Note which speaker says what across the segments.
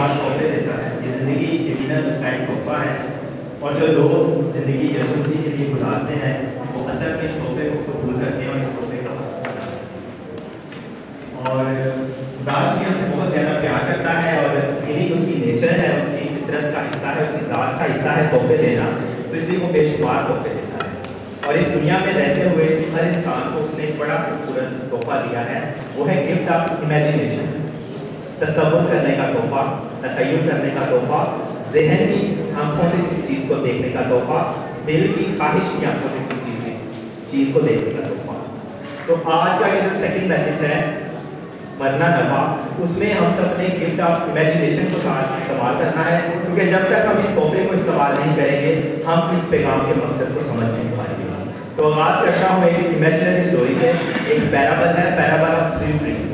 Speaker 1: बेशुमार तोहफे देता है। ये ज़िंदगी यकीनन उसका एक तोहफा है, और जो लोग ज़िंदगी यीशु मसीह के लिए गुजारते हैं वो असल में इस तोहफे को कबूल करते हैं और इस तोहफे का और खुदा भी हमसे बहुत ज़्यादा प्यार करता है, और यही उसकी नेचर है, उसकी फितरत का हिस्सा है, उसकी ज़ात का हिस्सा है तोहफे देना। तो इसलिए वो बेशुमार तोहफे देता है, और इस दुनिया में रहते हुए हर इंसान को उसने एक बड़ा खूबसूरत तोहफा दिया है। वो है गिफ्ट ऑफ इमेजिनेशन, तसव्वुर करने का तोहफा, तख़य्युल करने का तोहफा, ज़हन की आंखों से किसी चीज़ को देखने का तोहफा, दिल की ख्वाहिश की आंखों से किसी चीज़ को देखने का तोहफा। तो आज का ये जो सेकंड मैसेज है मरना नफा, उसमें हम सब ने गिफ्ट ऑफ इमेजिनेशन को साथ इस्तेमाल करना है, क्योंकि जब तक हम इस तोहफे को इस्तेमाल नहीं करेंगे हम इस पैगाम के मकसद को समझ नहीं पाएंगे। तो आगाज़ करता हूँ एक इमेजिनरी स्टोरी से। एक पैराबल है, पैराबल ऑफ 3 ट्रीज,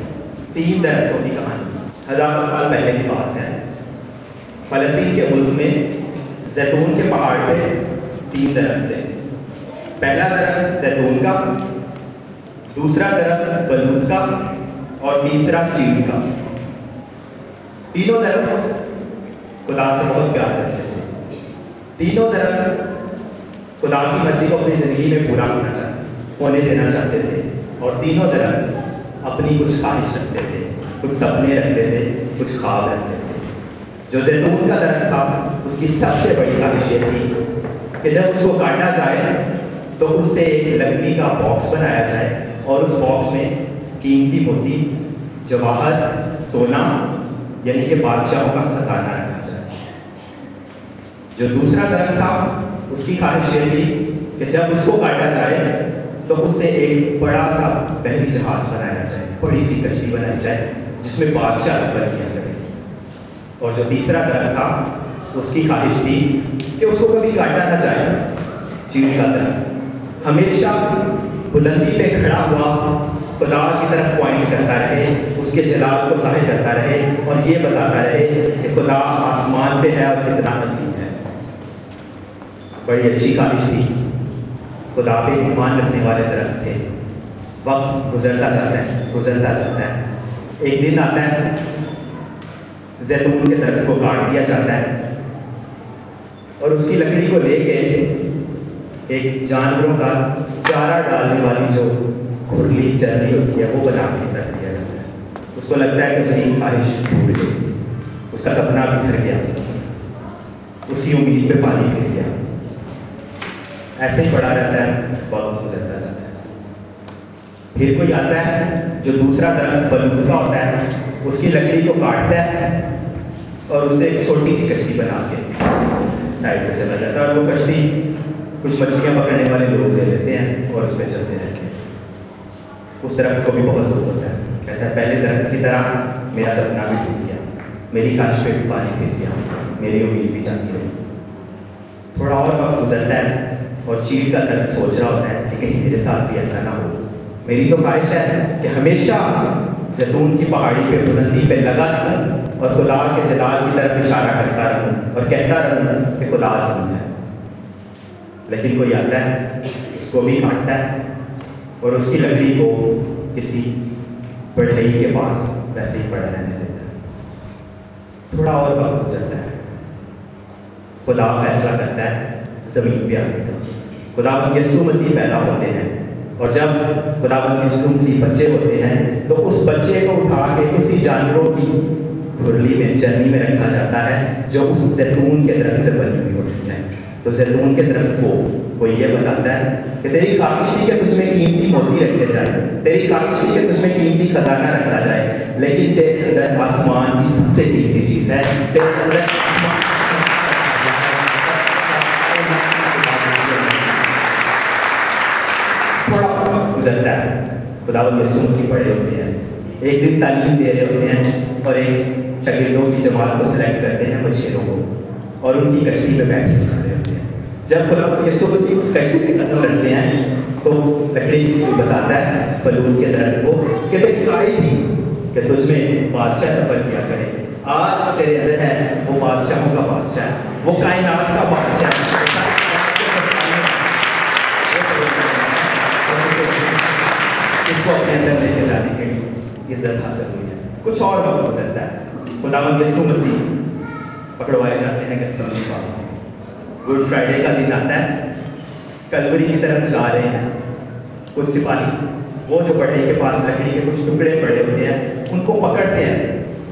Speaker 1: 3 दरख्तों की कहानी। हज़ारों साल पहले की बात है। फ़लस्तीन के मुल्क में जैतून के पहाड़ पे 3 दरख्त थे। पहला दरख्त जैतून का, दूसरा दरख्त बलूत का, और तीसरा चीड़ का। तीनों दरख्त खुदा से बहुत प्यार करते थे। तीनों दरख्त खुदा की मर्जी को अपनी ज़िंदगी में पूरा होने देना चाहते थे, और तीनों दरख्त अपनी कुछ ख्वाहिश रखते थे, कुछ सपने रखते थे, कुछ ख्वाब रखते थे। जो जैतून का दरख्त था उसकी सबसे बड़ी ख्वाहिश ये थी कि जब उसको काटा जाए तो उससे एक लकड़ी का बॉक्स बनाया जाए, और उस बॉक्स में कीमती मोती, जवाहर, सोना यानी कि बादशाहों का खजाना रखा जाए। जो दूसरा दरख्त था उसकी ख्वाहिश ये थी कि जब उसको काटा जाए तो उससे एक बड़ा सा बहरी जहाज बनाया जाए, बड़ी सी कश्ती बनाई जाए जिसमें बादशाह सफर किया जाए। और जो तीसरा दरख्त था उसकी ख्वाहिश थी कि उसको कभी काटा ना जाए। चीड़ का दरख्त हमेशा बुलंदी पे खड़ा हुआ खुदा की तरफ पॉइंट करता रहे, उसके जलाल को ज़ाहिर करता रहे, और ये बताता रहे कि खुदा आसमान पे है और कितना हसीन है। बड़ी अच्छी ख्वाहिश थी। खुदा पे ईमान रखने वाले दरख्त थे। वक्त गुजरता जाता है, गुजरता जाता है। एक दिन आता है जैतून के दरख्त को काट दिया जाता है, और उसकी लकड़ी को लेके एक जानवरों का चारा डालने वाली जो खुरली चरनी होती है वो बना के रख दिया जाता है। उसको लगता है कि उसकी ख्वाहिश टूट गई, उसका सपना बिखर गया, उसकी उम्मीद पे पानी गिर गया। ऐसे ही पड़ा रहता है, वक्त गुजरता जाता है। फिर कोई आता है जो दूसरा दरख्त बलूत का होता है, उसकी लकड़ी को काटता है और उससे एक छोटी सी कश्ती बना के साइड पे चला जाता है, और वो कश्ती कुछ मछलियाँ पकड़ने वाले लोग ले लेते हैं और उस पर चलते रहते हैं। उस दरख्त को भी बहुत दुख होता है, कहता है पहले दरख्त की तरह मेरा सपना भी टूट गया, मेरी ख्वाहिश पे भी पानी गिर गया, मेरी उम्मीद भी जाती रही। थोड़ा और वक्त गुजरता है और चीड़ का दरख्त सोच रहा होता है कि कहीं मेरे साथ भी ऐसा ना हो। मेरी तो ख्वाहिश है कि हमेशा जैतून की पहाड़ी पे बुलंदी पे लगा रहूँ और खुदा के जलाल की तरफ इशारा करता रहूँ और कहता रहूँ कि खुदा आज़ीम है। लेकिन कोई आता है, उसको भी काटता है और उसकी लकड़ी को किसी बढ़ई के पास वैसे ही पड़ा रहने देता है। थोड़ा और वक्त गुजरता है, खुदा फैसला करता है ज़मीन पे आने का। खुदावंद यीशु मसीह पैदा होते हैं, और जब खुदावंद यीशु मसीह बच्चे होते हैं तो उस बच्चे को उठा के उसी जानवरों की खुरली में, चरनी में रखा जाता है जो उस जैतून के दरख्त से बनी हुई होती है। तो जैतून के दरख्त को कोई ये बताता है कि तेरी ख्वाहिश थी कि तुझमें कीमती मोती रखे जाए, तेरी ख्वाहिश थी कि तुझमें कीमती खजाना रखा जाए, लेकिन तेरे अंदर आसमान की सबसे कीमती चीज़ है, तेरे अंदर थोड़ा गुजरता है। खुदावंद यीशु मसीह बड़े होते हैं, एक दिन तालीम दे रहे होते हैं और एक शागिर्दों की जमात को सिलेक्ट करते हैं बच्चों को, और उनकी कश्ती में बैठ के जा रहे होते हैं। जब खुदावंद यीशु मसीह उस कश्ती में कदम रखते हैं तो लकड़ी को बताता है बलूत के दरख्त को कि तेरी ख्वाहिश थी कि तुझमें बादशाह सफर किया करे, आज तेरे अंदर है वो बादशाहों का बादशाह, वो कायनात का बादशाह, इसको अपने अंदर लेके जाने की इज्जत हासिल हुई है। कुछ और वक्त गुजरता है, खुदावंद यीशु मसीह पकड़वाए जाते हैं गस्तौनी पहाड़ में। गुड फ्राइडे का दिन आता है, कलवरी की तरफ जा रहे हैं कुछ सिपाही, वो जो बढ़ई के पास लकड़ी के कुछ टुकड़े पड़े होते हैं उनको पकड़ते हैं,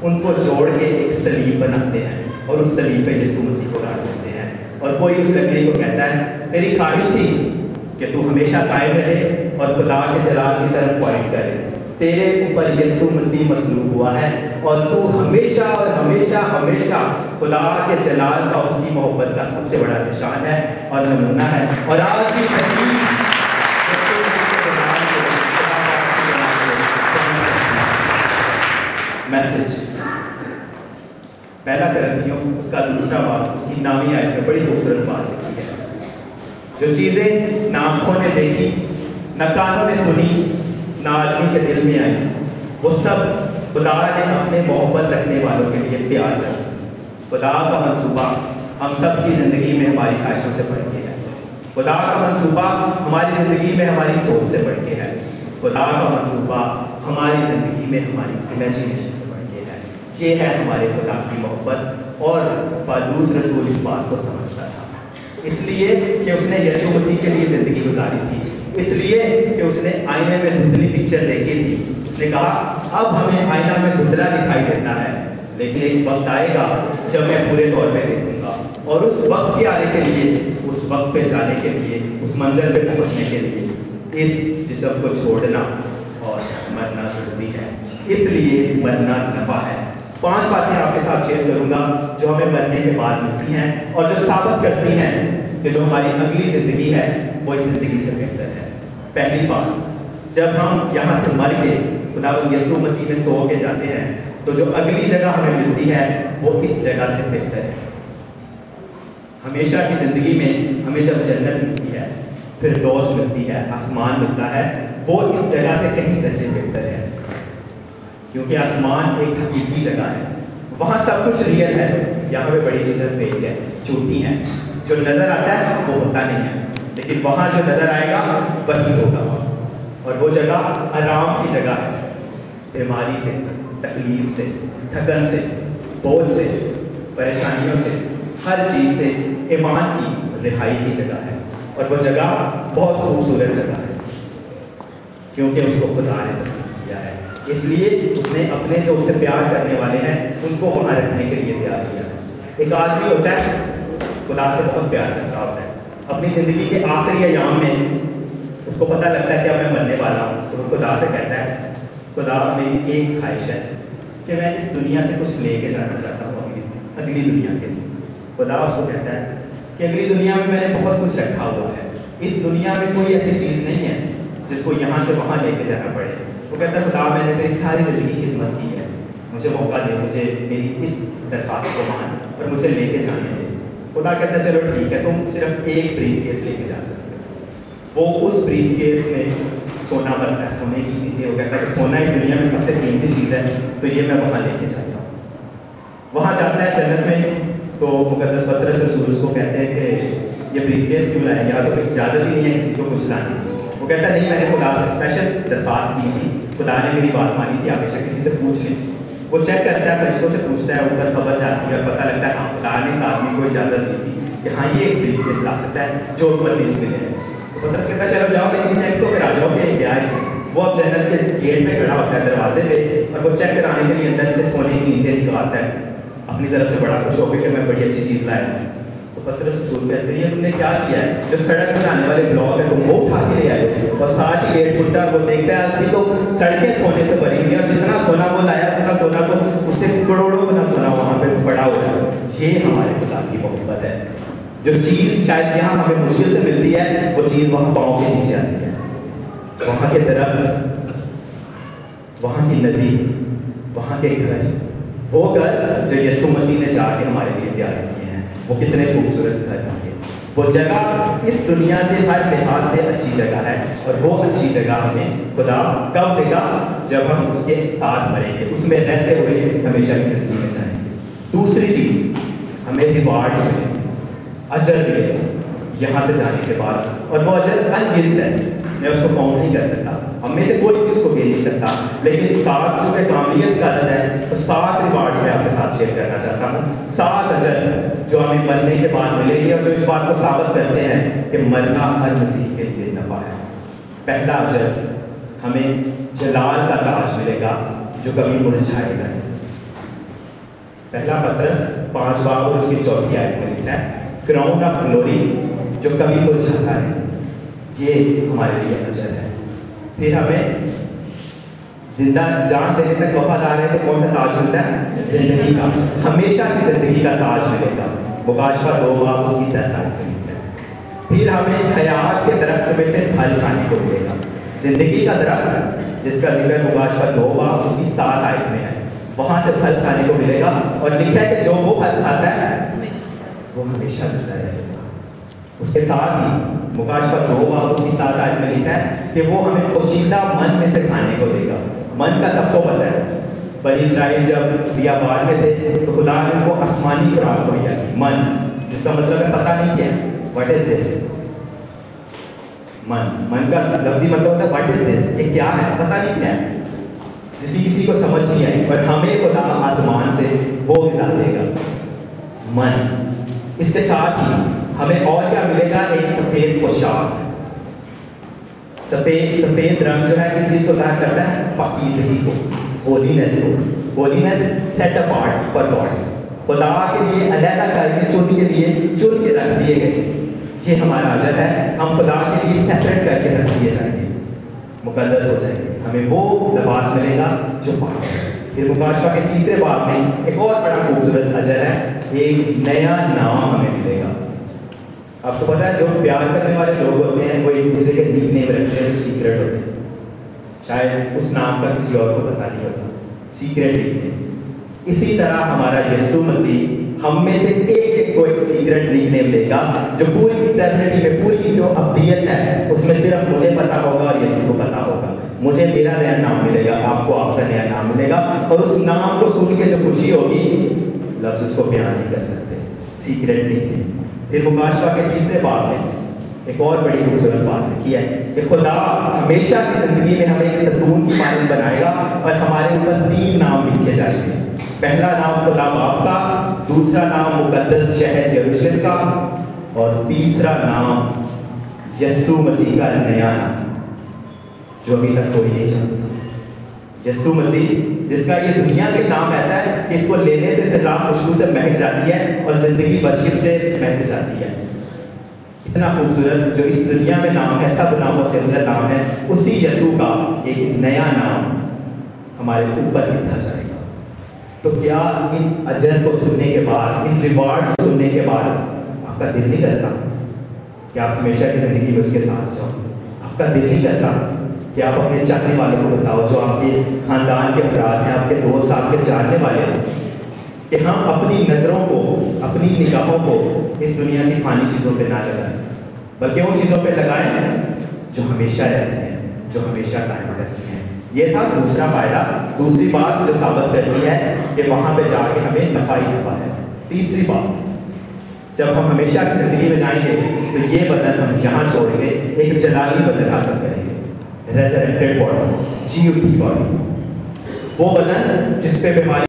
Speaker 1: उनको जोड़ के एक सलीब बनाते हैं और उस सलीब पे यीशु मसीह को गाड़ देते हैं। और कोई उस लकड़ी को कहता है तेरी ख्वाहिश थी कि तू हमेशा कायम रहे और खुदा के जलाल की तरफ पॉइंट करे, तेरे ऊपर यीशु मसीह मसलूब हुआ है और तू हमेशा और हमेशा हमेशा खुदा के जलाल का, उसकी मोहब्बत का सबसे बड़ा निशान है और नमूना है। और आज की मैसेज पहला करंथियों उसका दूसरा बात, उसकी नामी आयत में बड़ी खूबसूरत बात लिखी है, जो चीज़ें ना आँखों ने देखी, ना कानों ने सुनी, ना आदमी के दिल में आई, वो सब खुदा ने अपने मोहब्बत रखने वालों के लिए तैयार कर। खुदा का मंसूबा हम सब की ज़िंदगी में हमारी ख्वाहिशों से बढ़ के है। खुदा का मंसूबा हमारी ज़िंदगी में हमारी सोच से बढ़ के है। खुदा का मंसूबा हमारी ज़िंदगी में हमारी इमेजिनेशन से बढ़ के है। ये है हमारे खुदा की मोहब्बत। और पौलुस रसूल इस बात को समझता था, इसलिए कि उसने यीशु मसीह के लिए ज़िंदगी गुजारी थी, इसलिए कि उसने आईने में धुंधली पिक्चर देखी थी। उसने कहा अब हमें आईना में धुंधला दिखाई देता है, लेकिन एक वक्त आएगा जब मैं पूरे तौर पे देखूंगा। और उस वक्त के आने के लिए, उस वक्त पे जाने के लिए, उस मंजिल पे पहुंचने के लिए इस जिस्म को छोड़ना और मरना ज़रूरी है। इसलिए मरना नफ़ा है। 5 बातें आपके साथ शेयर करूंगा जो हमें मरने के बाद मिलती हैं और जो साबित करती हैं कि जो हमारी अगली ज़िंदगी है वो इस ज़िंदगी से बेहतर है। पहली बात, जब हम यहाँ से मर के खुदा यीशु मसीह में सो के जाते हैं तो जो अगली जगह हमें मिलती है वो इस जगह से बेहतर है। हमेशा की ज़िंदगी में हमें जब जन्नत मिलती है, फिर दोस्त मिलती है, आसमान मिलता है, वो इस जगह से कहीं दर्जे बेहतर है, क्योंकि आसमान एक हकीकी जगह है, वहाँ सब कुछ रियल है। यहाँ पे बड़ी चीज़ें फेक है, झूठी हैं, जो नज़र आता है वो होता नहीं है, लेकिन वहाँ जो नज़र आएगा वही होगा। और वो जगह आराम की जगह है, बीमारी से, तकलीफ से, थकन से, बोझ से, परेशानियों से, हर चीज़ से ईमान की रिहाई की जगह है। और वो जगह बहुत खूबसूरत जगह है, क्योंकि उसको खुदा ने दिया है, इसलिए उसने अपने जो उससे प्यार करने वाले हैं उनको वहाँ रखने के लिए तैयार किया है। एक आदमी होता है खुदा से बहुत प्यार करता होता है, अपनी ज़िंदगी के आखिरी अयाम में उसको पता लगता है कि अब मैं मरने वाला हूँ, तो वो खुदा से कहता है खुदा मेरी एक ख्वाहिश है कि मैं इस दुनिया से कुछ लेके जाना चाहता हूँ अगली दुनिया के लिए। खुदा उसको कहता है कि अगली दुनिया में मैंने बहुत कुछ रखा हुआ है, इस दुनिया में कोई ऐसी चीज़ नहीं है जिसको यहाँ से वहाँ लेके जाना पड़े। वो कहता है खुदा मैंने तेरी सारी ज़िंदगी की खिदमत की है, मुझे मौका दे, मुझे मेरी इस दरख्वास्त को मान और मुझे लेके जाने दे। खुदा कहता है चलो ठीक है, तुम सिर्फ एक ब्रीफ केस लेके जा सकते हो। वो उस ब्रीफ केस में सोना बनता है, सोने की वो कहता है कि सोना इस दुनिया में सबसे कीमती चीज़ है, तो ये मैं वहाँ लेके जाता हूँ। वहाँ जाता है जन्नत में, तो मुकद्दस पतरस रसूल उसको कहते हैं कि ये ब्रीफ केस क्यों लाएंगे, या तो इजाज़त ही नहीं है किसी को कुछ लाने की। वो कहता है नहीं, मैंने खुदा से स्पेशल दरख्वास्त की थी, खुदा ने मेरी बात मानी थी, हमेशा किसी से पूछ लें। वो चेक करता है, फरिश्तों से पूछता है, ऊपर खबर जाती है और पता लगता है हाँ खुदा ने इस आदमी को इजाज़त दी थी कि हाँ ये एक ब्रीफ केस ला सकता है जो मर्जी से मिले है। तो पतरस कहता है चलो जाओ, लेकिन चेक तो करा जाओ कि क्या है। वो अब जन्नत के गेट पे खड़ा होता है, दरवाजे पे, और वो चेक कराने के लिए अंदर से सोने की ईंटें निकालता है, अपनी तरफ से बड़ा खुश होकर कि मैं बड़ी अच्छी चीज़ लाया हूँ। तो पतरस रसूल कहते हैं ये तुमने क्या किया है, जो सड़क पर आने वाले ब्लॉक है तुम वो उठा के ले आए हो। और साथ ही गेट खुलता है, वो देखता है उसकी तो सड़कें सोने से भरी हुई, और जितना सोना वो लाया उतना सोना तो उससे करोड़ों गुना सोना वहाँ पे पड़ा हुआ है। ये हमारे खुदा की मोहब्बत है, जो चीज़ शायद यहाँ हमें मुश्किल से मिलती है वो चीज़ वहाँ पाँव के नीचे आती है। वहाँ के दरख्त, वहाँ की नदी, वहाँ के घर, वो घर जो यीशु मसीह ने जाके हमारे लिए तैयार किए हैं, वो कितने खूबसूरत घर होंगे। वो जगह इस दुनिया से हर लिहाज से अच्छी जगह है, और वो अच्छी जगह हमें खुदा कब देगा, जब हम उसके साथ मरेंगे, उसमें रहते हुए हमेशा की जिंदगी में जाएंगे। दूसरी चीज़, हमें रिवार्ड्स मिलेंगे, अजर मिलेगा यहाँ से जाने के बाद, और वो अजर अनगिनत है, मैं उसको काउंट नहीं कर सकता, हम में से कोई भी उसको दे नहीं सकता। लेकिन 7 जो है कामलियत का अदद है, तो 7 रिवार्ड्स मैं आपके साथ शेयर करना चाहता हूँ। 7 अजर مرنے کے بعد ملے گی، اور جو اس بات کو ثابت کرتے ہیں کہ مرنا ہر مسیح کے لیے نفع ہے۔ پہلا اجر ہمیں جلال کا تاج ملے گا جو کبھی مرجھائے گا نہیں۔ پہلا پترس 5 باب اور اس کی 4 آیت میں لکھا ہے کراؤن آف گلوری جو کبھی مرجھاتا نہیں، یہ ہمارے لیے اجر ہے۔ پھر ہمیں زندہ جان دینے تک وفادار ہے تو کون سا تاج ملتا ہے؟ زندگی کا، ہمیشہ کی زندگی کا تاج ملے گا۔ مکاشفہ 2 باب اس کی 10 آیت میں لکھا ہے۔ پھر ہمیں حیات کے درخت میں سے پھل کھانے کو ملے گا۔ زندگی کا درخت جس کا ذکر مکاشفہ 2 باب اس کی 7 آیت میں ہے، وہاں سے پھل کھانے کو ملے گا، اور لکھا ہے کہ جو وہ پھل کھاتا ہے وہ ہمیشہ زندہ رہے گا۔ اس کے ساتھ ہی مکاشفہ 2 باب اس کی 7 آیت میں لکھا ہے کہ وہ ہمیں پوشیدہ من میں سے کھانے کو دے گا۔ من کا سب کو پتہ ہے، بنی اسرائیل جب بیابان میں تھے تو خدا نے ان کو آسمانی خوراک مہیا کی، من، جس کا مطلب ہے پتہ نہیں کیا واٹ از دس۔ من کا لفظی مطلب ہوتا ہے واٹ از دس، یہ کیا ہے، پتہ نہیں کیا ہے، جس کی کسی کو سمجھ نہیں آئی، پر ہمیں خدا آسمان سے وہ غذا دے گا، من۔ اس کے ساتھ ہی ہمیں اور کیا ملے گا؟ ایک سفید پوشاک۔ سفید رنگ جو ہے کس چیز کو ظاہر کرتا ہے؟ پاکیزگی کو، ہولینس کو۔ Holiness set apart for God, خدا کے لیے علیحدہ کر کے چن کے رکھ دیے گئے، یہ ہمارا اجر ہے۔ ہم خدا کے لیے سیپریٹ کر کے رکھ دیے جائیں گے، مقدس ہو جائیں گے، ہمیں وہ لباس ملے گا جو پاک ہے۔ پھر مکاشفہ کے 3 باب میں ایک اور بڑا خوبصورت اجر ہے، ایک نیا نام ہمیں ملے گا۔ آپ کو پتا ہے جو پیار کرنے والے لوگ ہوتے ہیں وہ ایک دوسرے کے نک نیم رکھتے ہیں جو سیکرٹ ہوتے ہیں، شاید اس نام کا کسی اور کو پتہ نہیں ہوتا، سیکرٹ نک نیم۔ اسی طرح ہمارا یسوع مسیح ہم میں سے ایک کو ایک سیکرٹ نک نیم دے گا جو پوری ایٹرنٹی میں، پوری جو ابدیت ہے اس میں صرف مجھے پتا ہوگا اور یسوع کو پتا ہوگا۔ مجھے میرا نیا نام ملے گا، آپ کو آپ کا نیا نام ملے گا، اور اس نام کو سن کے جو خوشی ہوگی لفظ اس کو بیان نہیں کر سکتے، سیکرٹ نک نیم۔ پھر مکاشفہ کے 3 باب میں ایک اور بڑی خوبصورت بات لکھی ہے کہ خدا ہمیشہ کی زندگی میں ہمیں ایک ستون کی مانند بنائے گا، اور ہمارے اوپر 3 نام لکھے جائیں گے۔ پہلا نام خدا باپ کا، دوسرا نام مقدس شہر یروشلم کا، اور تیسرا نام یسوع مسیح کا نیا نام جو ابھی تک کوئی نہیں جانتا۔ یسوع مسیح جس کا یہ دنیا کے نام ایسا ہے کہ اس کو لینے سے فضا خوشبو سے مہک جاتی ہے اور زندگی ورشپ سے مہک جاتی ہے۔ اتنا خوبصورت جو اس دنیا میں نام ہے، سب ناموں سے افضل نام ہے، اسی یسوع کا ایک نیا نام ہمارے اوپر لکھا جائے گا۔ تو کیا ان اجر کو سننے کے بعد، ان ریوارڈ سننے کے بعد آپ کا دل نہیں کرتا کہ آپ ہمیشہ کی زندگی میں اس کے ساتھ جاؤ؟ آپ کا دل نہیں کرتا کہ آپ اپنے چاہنے والوں کو بتاؤ، جو آپ کے خاندان کے افراد ہیں، آپ کے دوست، آپ کے جاننے والے ہیں، کہ ہم اپنی نظروں کو، اپنی نگاہوں کو اس دنیا کی فانی چیزوں پہ نہ لگائیں، بلکہ ان چیزوں پہ لگائیں جو ہمیشہ رہتی ہیں، جو ہمیشہ قائم رہتی ہیں۔ یہ تھا دوسرا فائدہ، دوسری بات جو ثابت کرتی ہے کہ وہاں پہ جا کے ہمیں نفع ہی نفع ہے۔ تیسری بات، جب ہم ہمیشہ کی زندگی میں جائیں گے تو یہ بدن ہم یہاں چھوڑ کے ایک جلالی بدن حاصل کریں گے، ریزرریکٹڈ باڈی، جی اٹھی باڈی، وہ بدن جس پہ بیماری